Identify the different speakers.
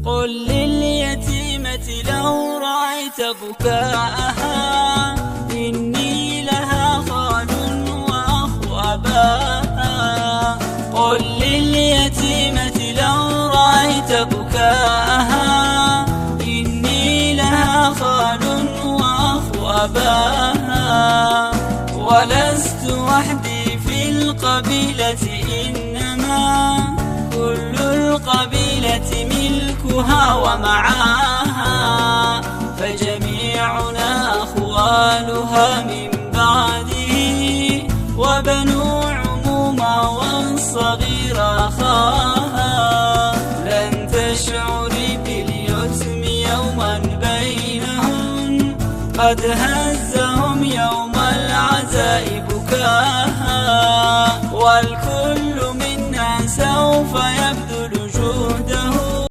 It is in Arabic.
Speaker 1: قل لليتيمة لو رأيت بكاءها إني لها خال وأخ أباها. قل لليتيمة لو رأيت بكاءها إني لها خال وأخ أباها. ولست وحدي في القبيلة إنما كل القبيلة ملكها ومعاها، فجميعنا أخوالها من بعده وبنو عموما والصغير أخاها. لن تشعري باليتم يوما بينهم قد هز